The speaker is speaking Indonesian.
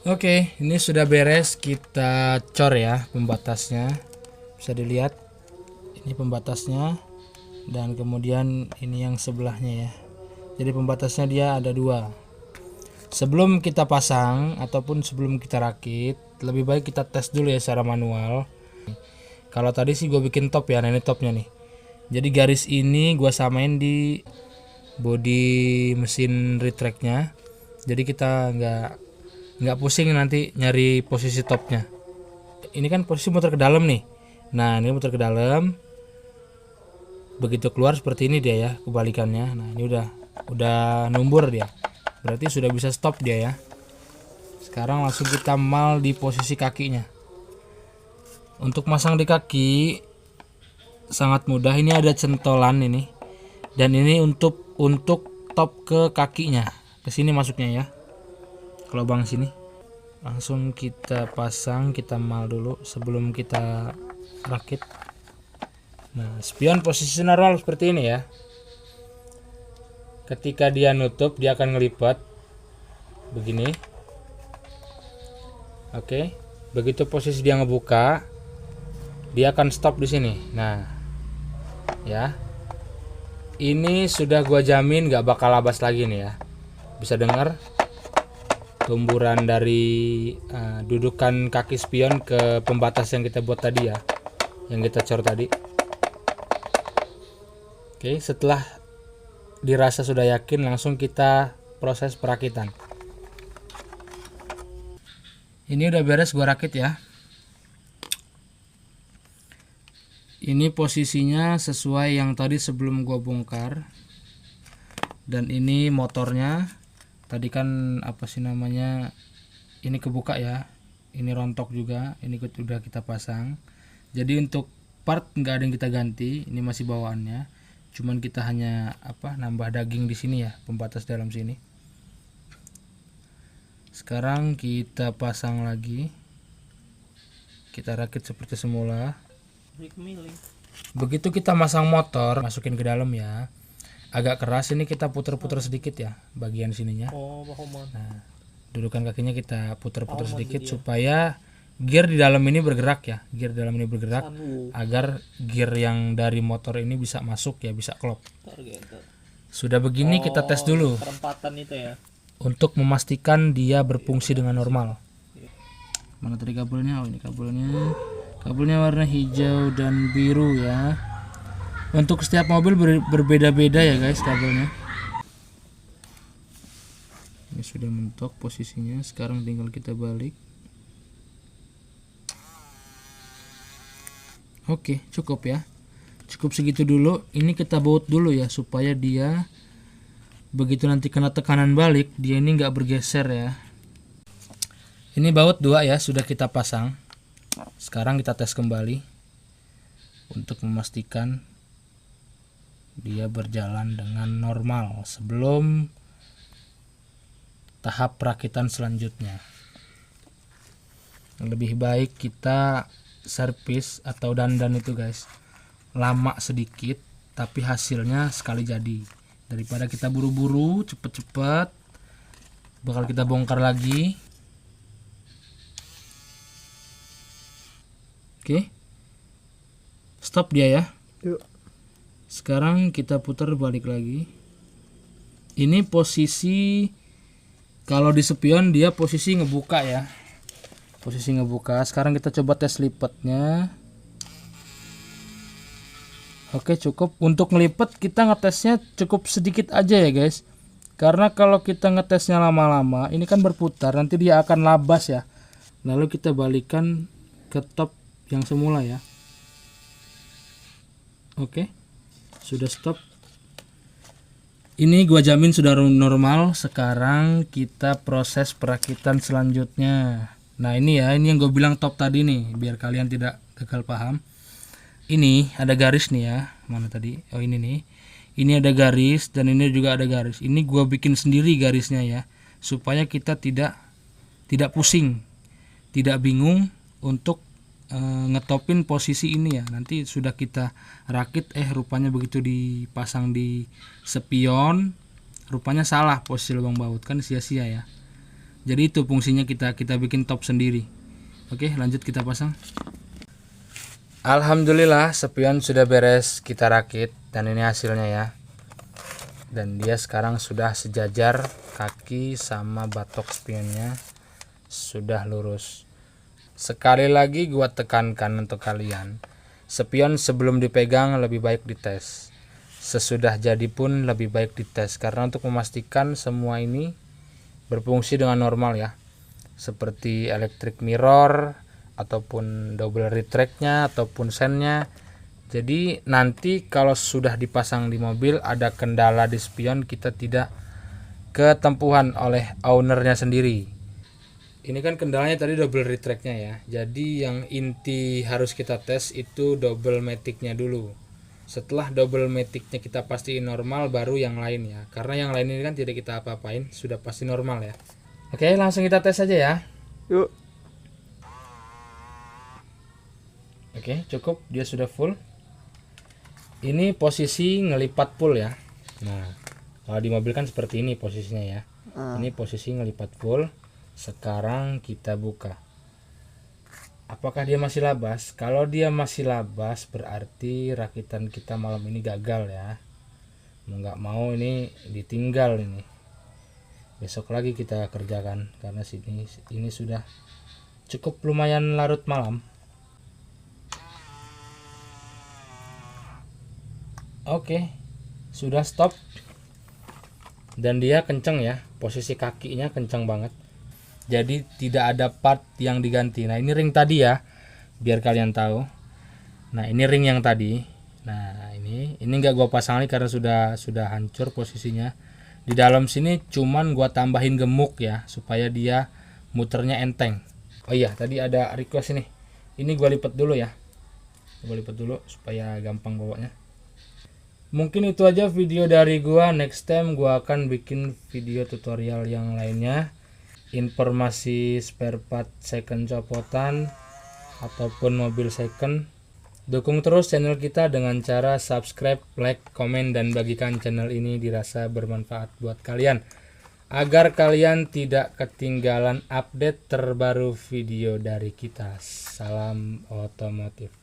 Oke, ini sudah beres, kita cor ya pembatasnya. Bisa dilihat ini pembatasnya dan kemudian ini yang sebelahnya ya. Jadi pembatasnya dia ada dua. Sebelum kita pasang ataupun sebelum kita rakit, lebih baik kita tes dulu ya secara manual. Kalau tadi sih gue bikin top ya, nah ini topnya nih. Jadi garis ini gue samain di body mesin retract-nya. Jadi kita nggak pusing nanti nyari posisi topnya. Ini kan posisi muter ke dalam nih. Nah ini muter ke dalam, begitu keluar seperti ini dia ya, kebalikannya. Nah ini udah numbur dia, berarti sudah bisa stop dia ya. Sekarang langsung kita mal di posisi kakinya. Untuk masang di kaki sangat mudah, ini ada centolan ini, dan ini untuk top ke kakinya, ke sini masuknya ya, ke lubang sini. Langsung kita pasang, kita mal dulu sebelum kita rakit. Nah, spion posisi normal seperti ini ya. Ketika dia nutup, dia akan ngelipat begini. Oke, begitu posisi dia ngebuka, dia akan stop di sini. Nah, ya, ini sudah gua jamin nggak bakal labas lagi nih ya. Bisa dengar tumburan dari dudukan kaki spion ke pembatas yang kita buat tadi ya, yang kita cor tadi. Oke, setelah dirasa sudah yakin, langsung kita proses perakitan. Ini udah beres gua rakit ya. Ini posisinya sesuai yang tadi sebelum gua bongkar. Dan ini motornya. Tadi kan apa sih namanya? Ini kebuka ya. Ini rontok juga. Ini udah kita pasang. Jadi untuk part nggak ada yang kita ganti. Ini masih bawaannya. Cuman kita hanya nambah daging di sini ya, pembatas dalam sini. Sekarang kita pasang lagi. Kita rakit seperti semula. Begitu kita masang motor, masukin ke dalam ya. Agak keras, ini kita puter-puter sedikit ya bagian sininya. Nah, dudukan kakinya kita puter-puter sedikit supaya gear di dalam ini bergerak ya. Gear di dalam ini bergerak agar gear yang dari motor ini bisa masuk ya, bisa klop. Sudah begini kita tes dulu. Perempatan itu ya. Untuk memastikan dia berfungsi dengan normal. Mana tadi kabelnya? Oh, ini kabelnya. Kabelnya warna hijau dan biru ya. Untuk setiap mobil berbeda-beda ya guys kabelnya. Ini sudah mentok posisinya. Sekarang tinggal kita balik. Oke, cukup ya. Cukup segitu dulu. Ini kita baut dulu ya supaya dia begitu nanti kena tekanan balik, dia ini nggak bergeser ya. Ini baut 2 ya, sudah kita pasang. Sekarang kita tes kembali untuk memastikan dia berjalan dengan normal sebelum tahap perakitan selanjutnya. Lebih baik kita servis atau dandan itu guys, lama sedikit tapi hasilnya sekali jadi, daripada kita buru-buru cepet-cepet bakal kita bongkar lagi. Oke, stop dia ya. Yuk. Sekarang kita putar balik lagi. Ini posisi kalau di spion dia posisi ngebuka ya. Posisi ngebuka. Sekarang kita coba tes lipatnya. Oke, cukup. Untuk ngelipet kita ngetesnya cukup sedikit aja ya guys. Karena kalau kita ngetesnya lama-lama, ini kan berputar, nanti dia akan labas ya. Lalu kita balikan ke top yang semula ya. Oke. Sudah stop. Ini gua jamin sudah normal. Sekarang kita proses perakitan selanjutnya. Nah ini ya, ini yang gue bilang top tadi nih, biar kalian tidak gagal paham. Ini ada garis nih ya. Mana tadi? Oh ini nih. Ini ada garis dan ini juga ada garis. Ini gua bikin sendiri garisnya ya, supaya kita tidak pusing, tidak bingung untuk ngetopin posisi ini ya. Nanti sudah kita rakit rupanya begitu dipasang di spion rupanya salah posisi lubang baut, kan sia-sia ya. Jadi itu fungsinya kita bikin top sendiri. Oke, lanjut kita pasang. Alhamdulillah spion sudah beres kita rakit dan ini hasilnya ya. Dan dia sekarang sudah sejajar, kaki sama batok spionnya sudah lurus. Sekali lagi gua tekankan untuk kalian, spion sebelum dipegang lebih baik dites. Sesudah jadi pun lebih baik dites, karena untuk memastikan semua ini berfungsi dengan normal ya. Seperti electric mirror ataupun double retract-nya ataupun sennya. Jadi nanti kalau sudah dipasang di mobil ada kendala di spion, kita tidak ketempuhan oleh ownernya sendiri. Ini kan kendalanya tadi double retract-nya ya. Jadi yang inti harus kita tes itu double matic-nya dulu. Setelah double matic-nya kita pastiin normal, baru yang lain ya. Karena yang lain ini kan tidak kita apa-apain, sudah pasti normal ya. Oke, langsung kita tes aja ya. Yuk. Oke, cukup, dia sudah full. Ini posisi ngelipat full ya. Nah, kalau di mobil kan seperti ini posisinya ya. Ini posisi ngelipat full. Sekarang kita buka. Apakah dia masih labas? Kalau dia masih labas berarti rakitan kita malam ini gagal ya. Mau nggak mau ini ditinggal ini. Besok lagi kita kerjakan karena ini sudah cukup lumayan larut malam. Oke, sudah stop dan dia kenceng ya, posisi kakinya kenceng banget, jadi tidak ada part yang diganti. Nah ini ring tadi ya, biar kalian tahu. Nah ini ring yang tadi. Nah ini nggak gua pasang lagi karena sudah hancur posisinya. Di dalam sini cuman gua tambahin gemuk ya, supaya dia muternya enteng. Oh iya, tadi ada request ini gua lipat dulu ya, gua lipat dulu supaya gampang bawanya. Mungkin itu aja video dari gua. Next time gua akan bikin video tutorial yang lainnya, informasi spare part second copotan ataupun mobil second. Dukung terus channel kita dengan cara subscribe, like, komen, dan bagikan channel ini dirasa bermanfaat buat kalian, agar kalian tidak ketinggalan update terbaru video dari kita. Salam otomotif.